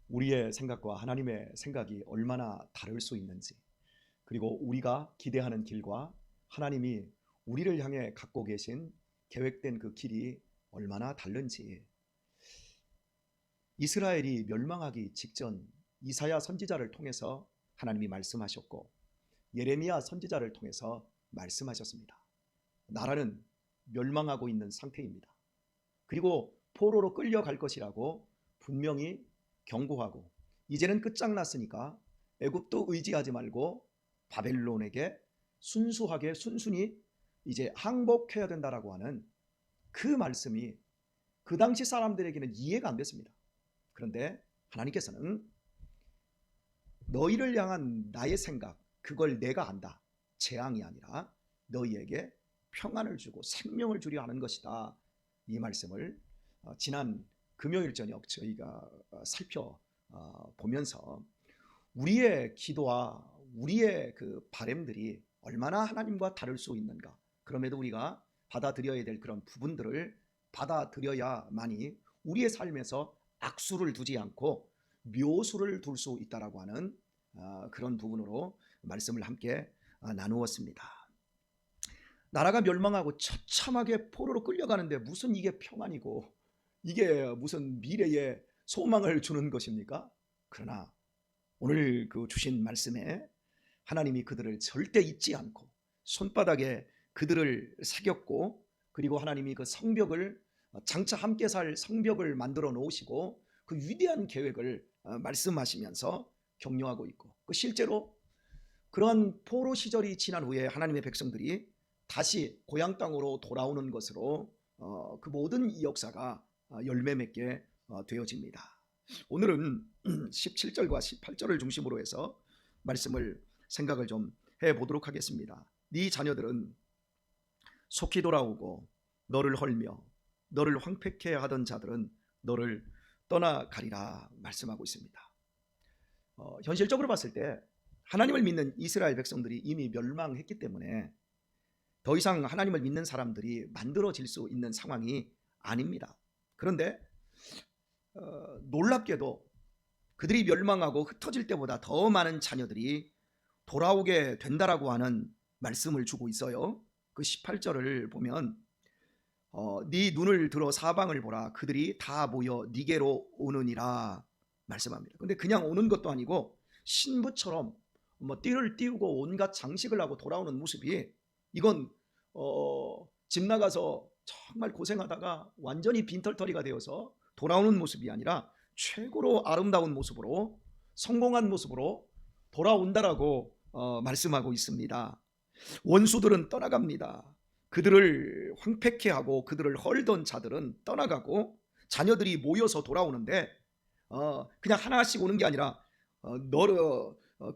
우리의 생각과 하나님의 생각이 얼마나 다를 수 있는지, 그리고 우리가 기대하는 길과 하나님이 우리를 향해 갖고 계신 계획된 그 길이 얼마나 다른지, 이스라엘이 멸망하기 직전 이사야 선지자를 통해서 하나님이 말씀하셨고, 예레미야 선지자를 통해서 말씀하셨습니다. 나라는 멸망하고 있는 상태입니다. 그리고 포로로 끌려갈 것이라고 분명히 경고하고, 이제는 끝장났으니까 애굽도 의지하지 말고 바벨론에게 순순히 이제 항복해야 된다라고 하는 그 말씀이 그 당시 사람들에게는 이해가 안 됐습니다. 그런데 하나님께서는 너희를 향한 나의 생각, 그걸 내가 안다, 재앙이 아니라 너희에게 평안을 주고 생명을 주려 하는 것이다, 이 말씀을 지난 금요일 저녁 저희가 살펴보면서 우리의 기도와 우리의 그 바램들이 얼마나 하나님과 다를 수 있는가, 그럼에도 우리가 받아들여야 될 그런 부분들을 받아들여야만이 우리의 삶에서 악수를 두지 않고 묘수를 둘 수 있다라고 하는 그런 부분으로 말씀을 함께 나누었습니다. 나라가 멸망하고 처참하게 포로로 끌려가는데 무슨 이게 평안이고 이게 무슨 미래에 소망을 주는 것입니까? 그러나 오늘 그 주신 말씀에 하나님이 그들을 절대 잊지 않고 손바닥에 그들을 새겼고, 그리고 하나님이 그 성벽을 장차 함께 살 성벽을 만들어 놓으시고 그 위대한 계획을 말씀하시면서 격려하고 있고, 그 실제로 그러한 포로 시절이 지난 후에 하나님의 백성들이 다시 고향 땅으로 돌아오는 것으로 그 모든 역사가 열매 맺게 되어집니다. 오늘은 17절과 18절을 중심으로 해서 말씀을 생각을 좀 해보도록 하겠습니다. 네 자녀들은 속히 돌아오고 너를 헐며 너를 황폐케 하던 자들은 너를 떠나가리라 말씀하고 있습니다. 현실적으로 봤을 때 하나님을 믿는 이스라엘 백성들이 이미 멸망했기 때문에 더 이상 하나님을 믿는 사람들이 만들어질 수 있는 상황이 아닙니다. 그런데 놀랍게도 그들이 멸망하고 흩어질 때보다 더 많은 자녀들이 돌아오게 된다라고 하는 말씀을 주고 있어요. 그 18절을 보면 네 눈을 들어 사방을 보라, 그들이 다 모여 네게로 오느니라 말씀합니다. 근데 그냥 오는 것도 아니고 신부처럼 띠를 띄우고 온갖 장식을 하고 돌아오는 모습이, 이건 집 나가서 정말 고생하다가 완전히 빈털터리가 되어서 돌아오는 모습이 아니라 최고로 아름다운 모습으로, 성공한 모습으로 돌아온다라고 말씀하고 있습니다. 원수들은 떠나갑니다. 그들을 황폐케 하고 그들을 헐던 자들은 떠나가고 자녀들이 모여서 돌아오는데 그냥 하나씩 오는 게 아니라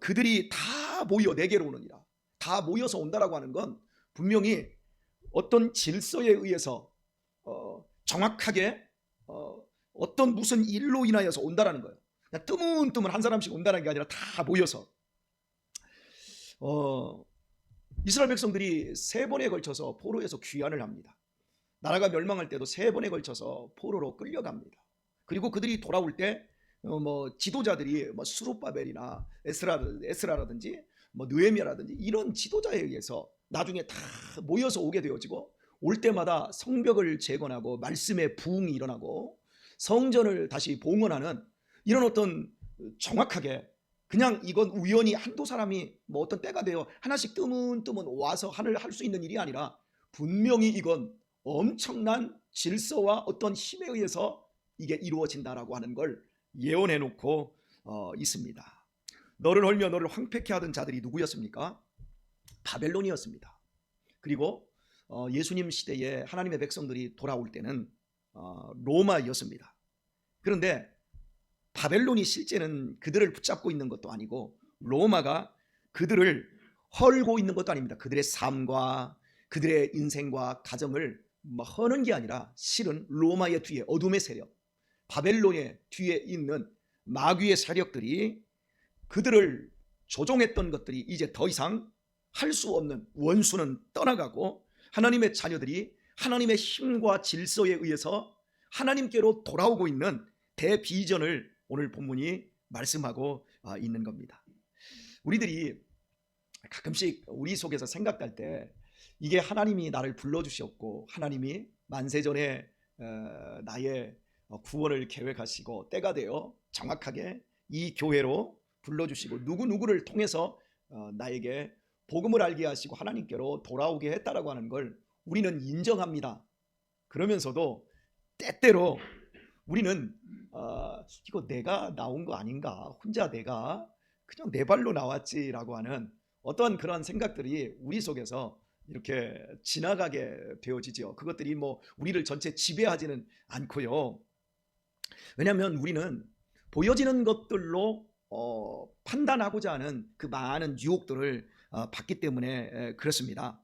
그들이 다 모여 내게로 오느니라. 다 모여서 온다라고 하는 건 분명히 어떤 질서에 의해서 정확하게 어떤 무슨 일로 인하여서 온다라는 거예요. 그냥 뜨문뜨문 한 사람씩 온다는 게 아니라 다 모여서. 이스라엘 백성들이 3번에 걸쳐서 포로에서 귀환을 합니다. 나라가 멸망할 때도 3번에 걸쳐서 포로로 끌려갑니다. 그리고 그들이 돌아올 때 지도자들이 스룹바벨이나 에스라라든지 느헤미야라든지 이런 지도자에 의해서 나중에 다 모여서 오게 되어지고, 올 때마다 성벽을 재건하고 말씀의 부흥이 일어나고 성전을 다시 봉헌하는 이런 어떤 정확하게, 그냥 이건 우연히 한두 사람이 어떤 때가 되어 하나씩 뜨문뜨문 와서 할 수 있는 일이 아니라 분명히 이건 엄청난 질서와 어떤 힘에 의해서 이게 이루어진다라고 하는 걸 예언해 놓고 있습니다. 너를 헐며 너를 황폐케 하던 자들이 누구였습니까? 바벨론이었습니다. 그리고 예수님 시대에 하나님의 백성들이 돌아올 때는 로마였습니다. 그런데 바벨론이 실제는 그들을 붙잡고 있는 것도 아니고 로마가 그들을 헐고 있는 것도 아닙니다. 그들의 삶과 그들의 인생과 가정을 허는 게 아니라 실은 로마의 뒤에 어둠의 세력, 바벨론의 뒤에 있는 마귀의 세력들이 그들을 조종했던 것들이 이제 더 이상 할 수 없는, 원수는 떠나가고 하나님의 자녀들이 하나님의 힘과 질서에 의해서 하나님께로 돌아오고 있는 대비전을 오늘 본문이 말씀하고 있는 겁니다. 우리들이 가끔씩 우리 속에서 생각할 때 이게 하나님이 나를 불러주셨고 하나님이 만세전에 나의 구원을 계획하시고 때가 되어 정확하게 이 교회로 불러주시고 누구누구를 통해서 나에게 복음을 알게 하시고 하나님께로 돌아오게 했다라고 하는 걸 우리는 인정합니다. 그러면서도 때때로 우리는 이거 내가 나온 거 아닌가, 혼자 내가 그냥 내 발로 나왔지라고 하는 어떠한 그런 생각들이 우리 속에서 이렇게 지나가게 되어지죠. 그것들이 뭐 우리를 전체 지배하지는 않고요. 왜냐하면 우리는 보여지는 것들로 판단하고자 하는 그 많은 유혹들을 받기 때문에 그렇습니다.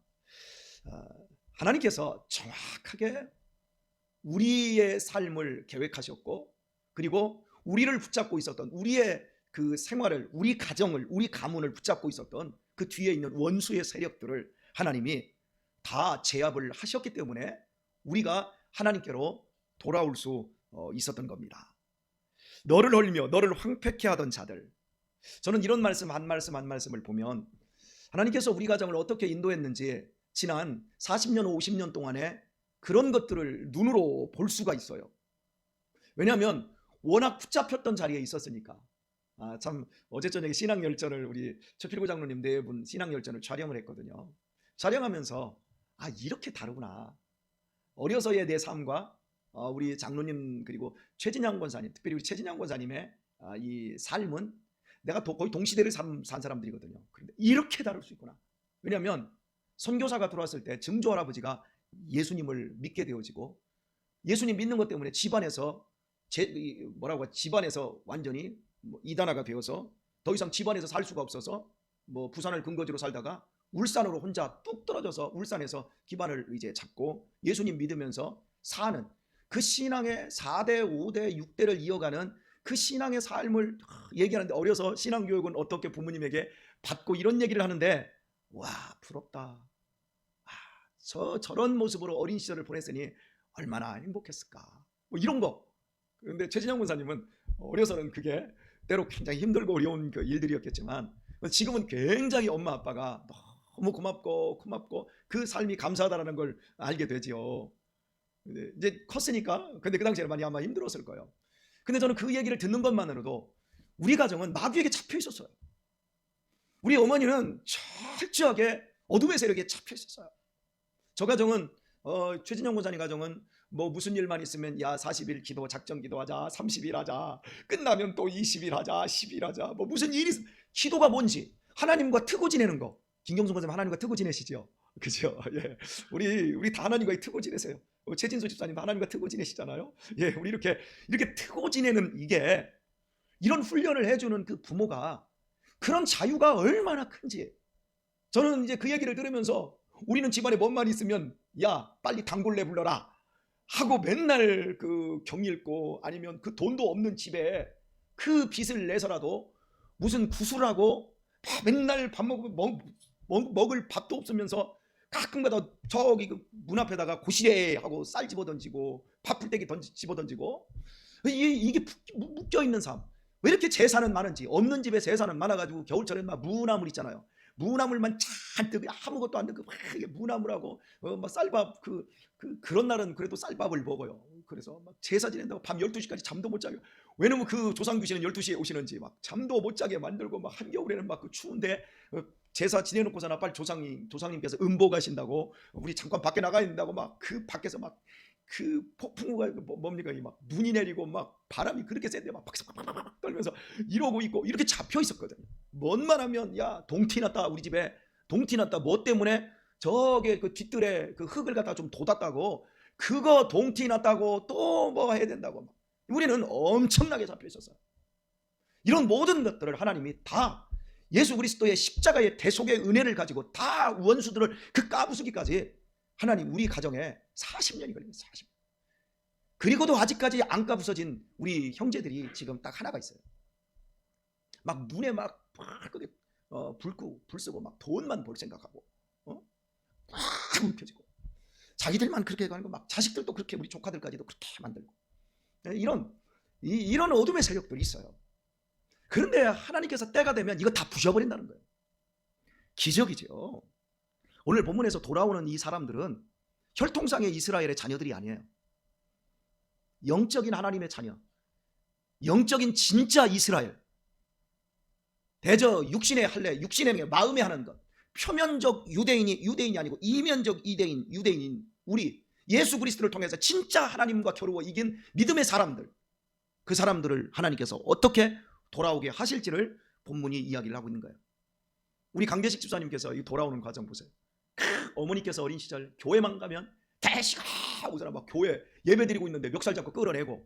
하나님께서 정확하게 우리의 삶을 계획하셨고 그리고 우리를 붙잡고 있었던 우리의 그 생활을, 우리 가정을, 우리 가문을 붙잡고 있었던 그 뒤에 있는 원수의 세력들을 하나님이 다 제압을 하셨기 때문에 우리가 하나님께로 돌아올 수 있었던 겁니다. 너를 헐며 너를 황폐케 하던 자들, 저는 이런 말씀 한 말씀을 보면 하나님께서 우리 가정을 어떻게 인도했는지 지난 40년 50년 동안에 그런 것들을 눈으로 볼 수가 있어요. 왜냐하면 워낙 붙잡혔던 자리에 있었으니까. 참 어제 저녁에 신앙열전을 우리 최필구 장로님 네 분 신앙열전을 촬영을 했거든요. 촬영하면서 이렇게 다르구나. 어려서의 내 삶과 우리 장로님 그리고 최진양 권사님, 특별히 우리 최진양 권사님의 이 삶은 내가 거의 동시대를 산 사람들이거든요. 그런데 이렇게 다를 수 있구나. 왜냐하면 선교사가 들어왔을 때 증조 할아버지가 예수님을 믿게 되어지고 예수님 믿는 것 때문에 집안에서 집안에서 완전히 이단화가 되어서 더 이상 집안에서 살 수가 없어서 부산을 근거지로 살다가 울산으로 혼자 뚝 떨어져서 울산에서 기반을 이제 잡고 예수님 믿으면서 사는 그 신앙의 4대, 5대, 6대를 이어가는 그 신앙의 삶을 얘기하는데 어려서 신앙교육은 어떻게 부모님에게 받고 이런 얘기를 하는데 와 부럽다. 저런 모습으로 어린 시절을 보냈으니 얼마나 행복했을까. 이런 거. 그런데 최진영 권사님은 어려서는 그게 때로 굉장히 힘들고 어려운 그 일들이었겠지만 지금은 굉장히 엄마 아빠가 너무 고맙고 그 삶이 감사하다는 걸 알게 되지요. 이제 컸으니까. 근데 그 당시에는 많이 아마 힘들었을 거예요. 근데 저는 그 얘기를 듣는 것만으로도 우리 가정은 마귀에게 잡혀 있었어요. 우리 어머니는 철저하게 어둠의 세력에 잡혀 있었어요. 저 가정은 최진영 권사님 가정은 무슨 일만 있으면 40일 기도 작정 기도하자, 30일 하자, 끝나면 또 20일 하자, 10일 하자, 무슨 일이 기도가 뭔지 하나님과 트고 지내는 거. 김경순 권사님 하나님과 트고 지내시죠? 그죠? 예, 우리 다 하나님과 트고 지내세요. 최진수 집사님 하나님과 트고 지내시잖아요. 예, 우리 이렇게 트고 지내는 이게 이런 훈련을 해주는 그 부모가 그런 자유가 얼마나 큰지 저는 이제 그 얘기를 들으면서 우리는 집안에 뭔 말 있으면 빨리 단골내 불러라 하고 맨날 그 경일고 아니면 그 돈도 없는 집에 그 빚을 내서라도 무슨 구슬하고 맨날 밥 먹을 밥도 없으면서 가끔가다 저기 그 문 앞에다가 고시래 하고 쌀 집어 던지고 밥풀떼기 집어 던지고 이게 묶여 있는 삶. 왜 이렇게 재산은 많은지 없는 집에 재산은 많아가지고 겨울철에는 막 무나물 있잖아요. 무나물만 잔뜩 아무것도 안 넣고 무나물하고 막 쌀밥 그런 날은 그래도 쌀밥을 먹어요. 그래서 막 제사 지낸다고 밤 12시까지 잠도 못 자게. 왜냐면 그 조상 귀신은 12시에 오시는지 막 잠도 못 자게 만들고 막 한겨울에는 막 그 추운데 제사 지내놓고서나 빨리 조상님께서 음보 가신다고 우리 잠깐 밖에 나가야 된다고 막 그 밖에서 막 그 폭풍우가 뭡니까 막 눈이 내리고 막 바람이 그렇게 센데 막 팍팍팍 떨면서 이러고 있고 이렇게 잡혀 있었거든요. 뭔만 하면 동티 났다 우리 집에 동티 났다 뭐 때문에 저게 그 뒷뜰에 그 흙을 갖다 좀 돋았다고 그거 동티 났다고 또 뭐 해야 된다고 우리는 엄청나게 잡혀 있었어요. 이런 모든 것들을 하나님이 다 예수 그리스도의 십자가의 대속의 은혜를 가지고 다 원수들을 그 까부수기까지 하나님 우리 가정에 40년이 걸립니다. 40년. 그리고도 아직까지 안 까부서진 우리 형제들이 지금 딱 하나가 있어요. 막 눈에 막 불 쓰고 막 돈만 벌 생각하고 막 움켜쥐고 자기들만 그렇게 가는 거 막 자식들도 그렇게 우리 조카들까지도 그렇게 만들고 이런 이런 어둠의 세력들이 있어요. 그런데 하나님께서 때가 되면 이거 다 부셔버린다는 거예요. 기적이죠. 오늘 본문에서 돌아오는 이 사람들은 혈통상의 이스라엘의 자녀들이 아니에요. 영적인 하나님의 자녀, 영적인 진짜 이스라엘. 대저 육신의 할례, 육신의 마음에 하는 것. 표면적 유대인이 아니고 이면적 유대인인 우리 예수 그리스도를 통해서 진짜 하나님과 겨루어 이긴 믿음의 사람들, 그 사람들을 하나님께서 어떻게 돌아오게 하실지를 본문이 이야기를 하고 있는 거예요. 우리 강대식 집사님께서 이 돌아오는 과정 보세요. 어머니께서 어린 시절 교회만 가면 대시가 오잖아. 막 교회 예배 드리고 있는데 멱살 잡고 끌어내고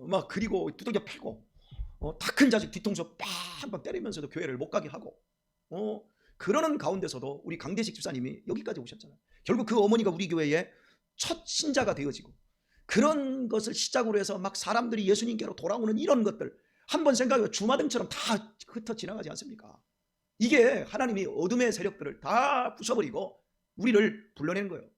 막 그리고 두들겨 패고 다 큰 자식 뒤통수 빵빵 때리면서도 교회를 못 가게 하고 그러는 가운데서도 우리 강대식 집사님이 여기까지 오셨잖아요. 결국 그 어머니가 우리 교회의 첫 신자가 되어지고 그런 것을 시작으로 해서 막 사람들이 예수님께로 돌아오는 이런 것들 한번 생각해보면 주마등처럼 다 흩어 지나가지 않습니까? 이게 하나님이 어둠의 세력들을 다 부숴버리고 우리를 불러낸 거예요.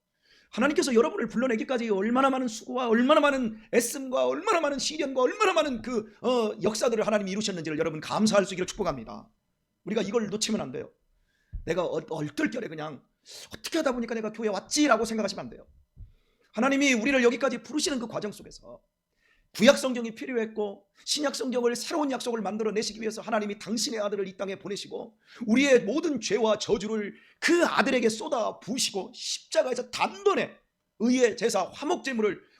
하나님께서 여러분을 불러내기까지 얼마나 많은 수고와 얼마나 많은 애씀과 얼마나 많은 시련과 얼마나 많은 그 역사들을 하나님이 이루셨는지를 여러분 감사할 수 있기를 축복합니다. 우리가 이걸 놓치면 안 돼요. 내가 얼떨결에 그냥 어떻게 하다 보니까 내가 교회 왔지라고 생각하시면 안 돼요. 하나님이 우리를 여기까지 부르시는 그 과정 속에서 구약 성경이 필요했고 신약 성경을 새로운 약속을 만들어내시기 위해서 하나님이 당신의 아들을 이 땅에 보내시고 우리의 모든 죄와 저주를 그 아들에게 쏟아 부으시고 십자가에서 단번에 의의 제사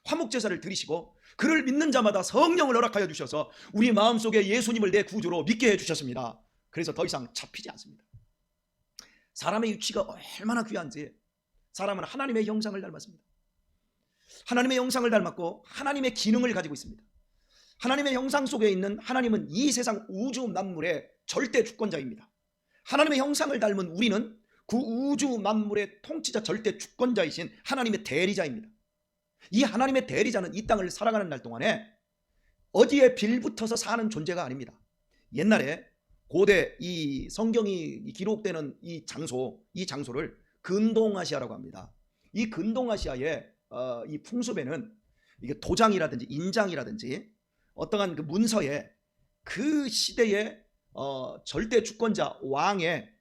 화목제사를 드리시고 그를 믿는 자마다 성령을 허락하여 주셔서 우리 마음속에 예수님을 내 구주로 믿게 해주셨습니다. 그래서 더 이상 잡히지 않습니다. 사람의 위치가 얼마나 귀한지 사람은 하나님의 형상을 닮았습니다. 하나님의 형상을 닮았고 하나님의 기능을 가지고 있습니다. 하나님의 형상 속에 있는 하나님은 이 세상 우주 만물의 절대 주권자입니다. 하나님의 형상을 닮은 우리는 그 우주 만물의 통치자 절대 주권자이신 하나님의 대리자입니다. 이 하나님의 대리자는 이 땅을 살아가는 날 동안에 어디에 빌붙어서 사는 존재가 아닙니다. 옛날에 고대 이 성경이 기록되는 이 장소를 근동아시아라고 합니다. 이 근동아시아의 이 풍습에는 이게 도장이라든지 인장이라든지 어떠한 그 문서에 그 시대의 절대 주권자 왕의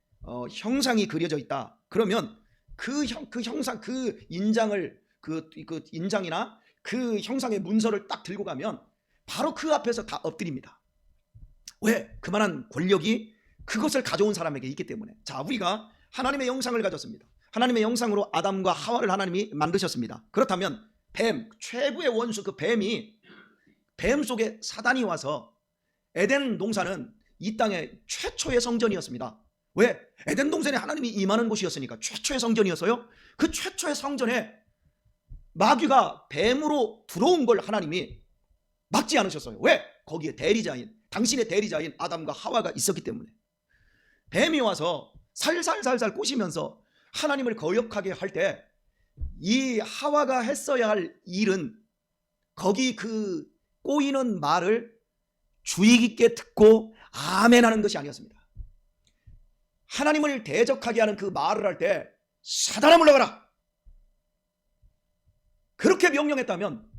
형상이 그려져 있다. 그러면 그 형상 그 인장을 그 인장이나 그 형상의 문서를 딱 들고 가면 바로 그 앞에서 다 엎드립니다. 왜? 그만한 권력이 그것을 가져온 사람에게 있기 때문에. 자, 우리가 하나님의 형상을 가졌습니다. 하나님의 형상으로 아담과 하와를 하나님이 만드셨습니다. 그렇다면 뱀, 최고의 원수 그 뱀 속에 사단이 와서 에덴 동산은 이 땅의 최초의 성전이었습니다. 왜? 에덴 동산에 하나님이 임하는 곳이었으니까 최초의 성전이었어요. 그 최초의 성전에 마귀가 뱀으로 들어온 걸 하나님이 막지 않으셨어요. 왜? 거기에 당신의 대리자인 아담과 하와가 있었기 때문에. 뱀이 와서 살살살살 꼬시면서 하나님을 거역하게 할 때 이 하와가 했어야 할 일은 거기 그 꼬이는 말을 주의 깊게 듣고 아멘 하는 것이 아니었습니다. 하나님을 대적하게 하는 그 말을 할 때 사단아 물러가라, 그렇게 명령했다면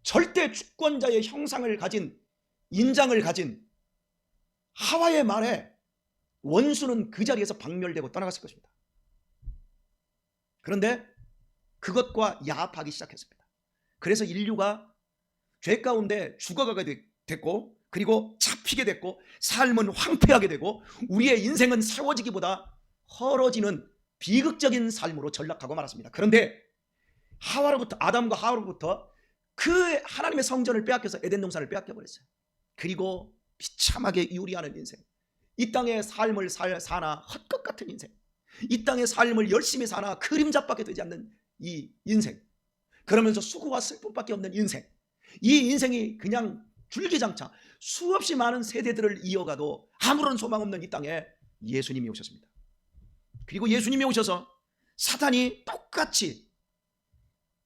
절대 주권자의 형상을 가진 인장을 가진 하와의 말에 원수는 그 자리에서 박멸되고 떠나갔을 것입니다. 그런데 그것과 야합하기 시작했습니다. 그래서 인류가 죄 가운데 죽어가게 됐고 그리고 잡히게 됐고 삶은 황폐하게 되고 우리의 인생은 세워지기보다 헐어지는 비극적인 삶으로 전락하고 말았습니다. 그런데 아담과 하와로부터 그 하나님의 성전을 빼앗겨서 에덴 동산을 빼앗겨 버렸어요. 그리고 비참하게 유리하는 인생, 이 땅의 삶을 사나 헛것 같은 인생, 이 땅의 삶을 열심히 사나 그림자밖에 되지 않는 이 인생, 그러면서 수고와 슬픔밖에 없는 인생, 이 인생이 그냥 줄기장차 수없이 많은 세대들을 이어가도 아무런 소망 없는 이 땅에 예수님이 오셨습니다. 그리고 예수님이 오셔서 사탄이 똑같이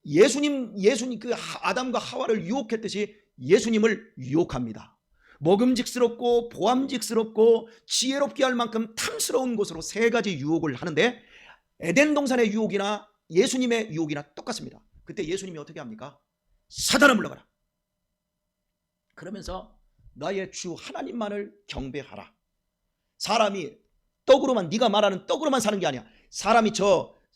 예수님 그 아담과 하와를 유혹했듯이 예수님을 유혹합니다. 먹음직스럽고 보암직스럽고 지혜롭게 할 만큼 탐스러운 것으로 세 가지 유혹을 하는데 에덴 동산의 유혹이나 예수님의 유혹이나 똑같습니다. 그때 예수님이 어떻게 합니까? 사단아 물러가라. 그러면서 나의 주 하나님만을 경배하라. 사람이 떡으로만, 네가 말하는 떡으로만 사는 게 아니야. 사람이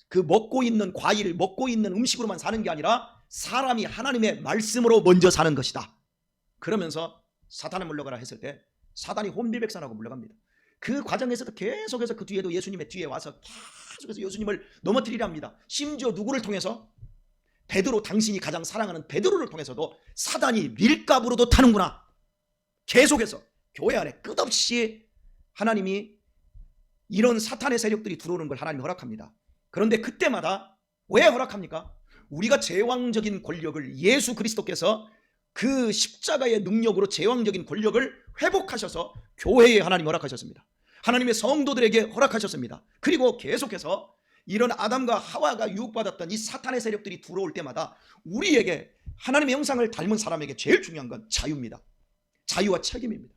그 먹고 있는 과일, 먹고 있는 음식으로만 사는 게 아니라 사람이 하나님의 말씀으로 먼저 사는 것이다. 그러면서 사탄을 물러가라 했을 때 사단이 혼비백산하고 물러갑니다. 그 과정에서도 계속해서 그 뒤에도 예수님의 뒤에 와서 계속해서 예수님을 넘어뜨리려 합니다. 심지어 누구를 통해서? 베드로, 당신이 가장 사랑하는 베드로를 통해서도 사단이 밀가부로도 타는구나. 계속해서 교회 안에 끝없이 하나님이 이런 사탄의 세력들이 들어오는 걸 하나님이 허락합니다. 그런데 그때마다 왜 허락합니까? 우리가 제왕적인 권력을, 예수 그리스도께서 그 십자가의 능력으로 제왕적인 권력을 회복하셔서 교회에 하나님이 허락하셨습니다. 하나님의 성도들에게 허락하셨습니다. 그리고 계속해서 이런 아담과 하와가 유혹받았던 이 사탄의 세력들이 들어올 때마다 우리에게, 하나님의 형상을 닮은 사람에게 제일 중요한 건 자유입니다. 자유와 책임입니다.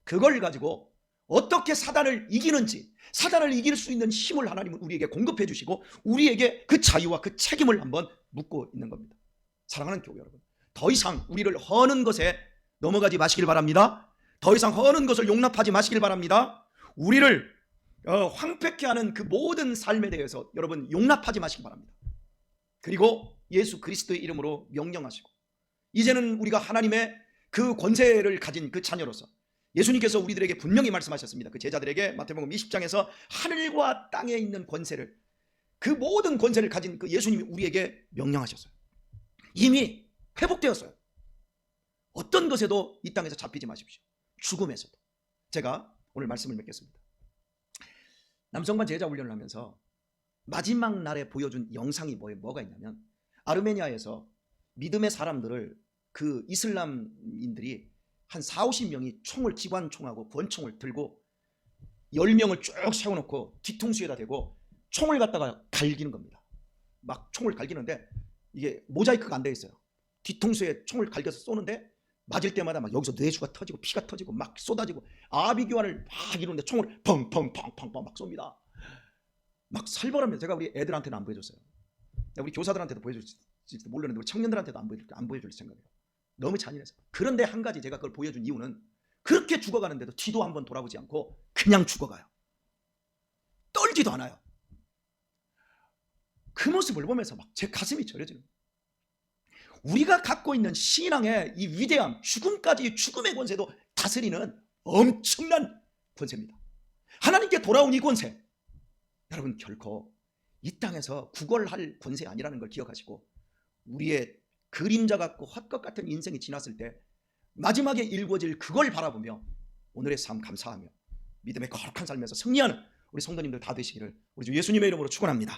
그걸 가지고 어떻게 사단을 이기는지, 사단을 이길 수 있는 힘을 하나님은 우리에게 공급해 주시고 우리에게 그 자유와 그 책임을 한번 묻고 있는 겁니다. 사랑하는 교회 여러분, 더 이상 우리를 허는 것에 넘어가지 마시길 바랍니다. 더 이상 허는 것을 용납하지 마시길 바랍니다. 우리를 황폐케 하는 그 모든 삶에 대해서 여러분 용납하지 마시기 바랍니다. 그리고 예수 그리스도의 이름으로 명령하시고, 이제는 우리가 하나님의 그 권세를 가진 그 자녀로서 예수님께서 우리들에게 분명히 말씀하셨습니다. 그 제자들에게 마태복음 20장에서 하늘과 땅에 있는 권세를, 그 모든 권세를 가진 그 예수님이 우리에게 명령하셨어요. 이미 회복되었어요. 어떤 것에도 이 땅에서 잡히지 마십시오. 죽음에서도. 제가 오늘 말씀을 맺겠습니다. 남성반 제자 훈련을 하면서 마지막 날에 보여준 영상이 뭐가 있냐면, 아르메니아에서 믿음의 사람들을, 그 이슬람인들이 한 40~50명이 총을, 기관총하고 권총을 들고 10명을 쭉 세워놓고 뒤통수에다 대고 총을 갖다가 갈기는 겁니다. 막 총을 갈기는데 이게 모자이크가 안 되어 있어요. 뒤통수에 총을 갈겨서 쏘는데 맞을 때마다 막 여기서 뇌수가 터지고 피가 터지고 막 쏟아지고 아비규환을 막 이루는데 총을 펑펑펑펑펑 막 쏩니다. 막 살벌합니다. 제가 우리 애들한테는 안 보여줬어요. 우리 교사들한테도 보여줄지도 모르는데 우리 청년들한테도 안 보여줄 생각이에요. 너무 잔인해서. 그런데 한 가지 제가 그걸 보여준 이유는, 그렇게 죽어가는데도 뒤도 한번 돌아보지 않고 그냥 죽어가요. 떨지도 않아요. 그 모습을 보면서 막 제 가슴이 저려지는 거예요. 우리가 갖고 있는 신앙의 이 위대함, 죽음까지, 죽음의 권세도 다스리는 엄청난 권세입니다. 하나님께 돌아온 이 권세, 여러분 결코 이 땅에서 구걸할 권세 아니라는 걸 기억하시고, 우리의 그림자 같고 헛것 같은 인생이 지났을 때 마지막에 일궈질 그걸 바라보며 오늘의 삶 감사하며 믿음의 거룩한 삶에서 승리하는 우리 성도님들 다 되시기를 우리 주 예수님의 이름으로 축원합니다.